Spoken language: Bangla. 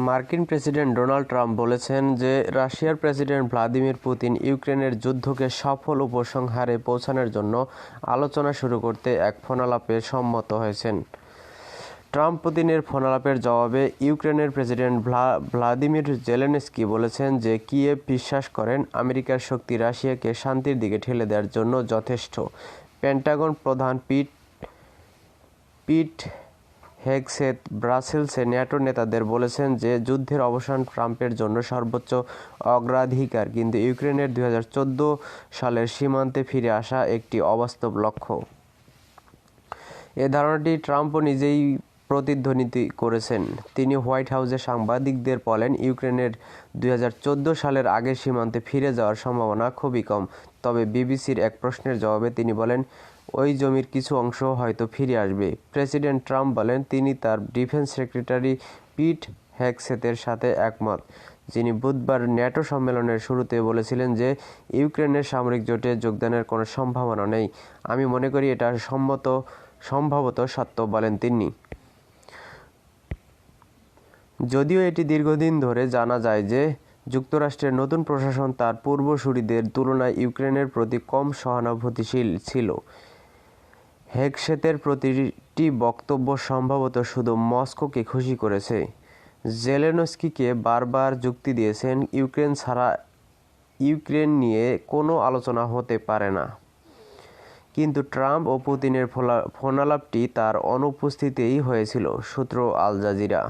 মার্কিন প্রেসিডেন্ট ডোনাল্ড ট্রাম্প বলেছেন যে রাশিয়ার প্রেসিডেন্ট ভ্লাদিমির পুতিন ইউক্রেনের যুদ্ধকে সফল উপসংহারে পৌঁছানোর জন্য আলোচনা শুরু করতে এক ফোনালাপে সম্মত হয়েছেন। ট্রাম্প পুতিনের ফোনালাপের জবাবে ইউক্রেনের প্রেসিডেন্ট ভ্লাদিমির জেলেনস্কি বলেছেন যে কিয়েভ বিশ্বাস করেন আমেরিকার শক্তি রাশিয়াকে শান্তির দিকে ঠেলে দেওয়ার জন্য যথেষ্ট। পেন্টাগন প্রধান পিট হেগসেথ ব্রাসেলসে ন্যাটো নেতাদের বলেছেন যে যুদ্ধের অবসান ট্রাম্পের জন্য সর্বোচ্চ অগ্রাধিকার, কিন্তু ইউক্রেনের 2014 সালের সীমান্তে ফিরে আসা একটি অবাস্তব লক্ষ্য। এ ধারণাটি ট্রাম্পও নিজেই প্রতিধ্বনিত করেছেন। তিনি হোয়াইট হাউসে সাংবাদিকদের বলেন, ইউক্রেনের 2014 সালের আগের সীমান্তে ফিরে যাওয়ার সম্ভাবনা খুবই কম। তবে বিবিসির এক প্রশ্নের জবাবে তিনি বলেন, ওই জমির কিছু অংশ হয়তো ফিরে আসবে। প্রেসিডেন্ট ট্রাম্প বলেন তিনি তার ডিফেন্স সেক্রেটারি পিট হেগসেথের সাথে একমত, যিনি বুধবার ন্যাটো সম্মেলনের শুরুতে বলেছিলেন যে ইউক্রেনের সামরিক জোটে যোগদানের কোনো সম্ভাবনা নেই। আমি মনে করি এটা সম্ভবত সত্য, বলেন তিনি। যদিও এটি দীর্ঘদিন ধরে জানা যায় যে যুক্তরাষ্ট্রের নতুন প্রশাসন তার পূর্বসূরিদের তুলনায় ইউক্রেনের প্রতি কম সহানুভূতিশীল ছিল। হেগসেথের প্রতিটি বক্তব্য সম্ভবত শুধু মস্কোকে খুশি করেছে। জেলেনস্কিকে বারবার যুক্তি দিয়েছেন ইউক্রেন ছাড়া ইউক্রেন নিয়ে কোনো আলোচনা হতে পারে না। কিন্তু ট্রাম্প ও পুতিনের ফোনালাপটি তার অনুপস্থিতিতেই হয়েছিল। সূত্র আল জাজিরা।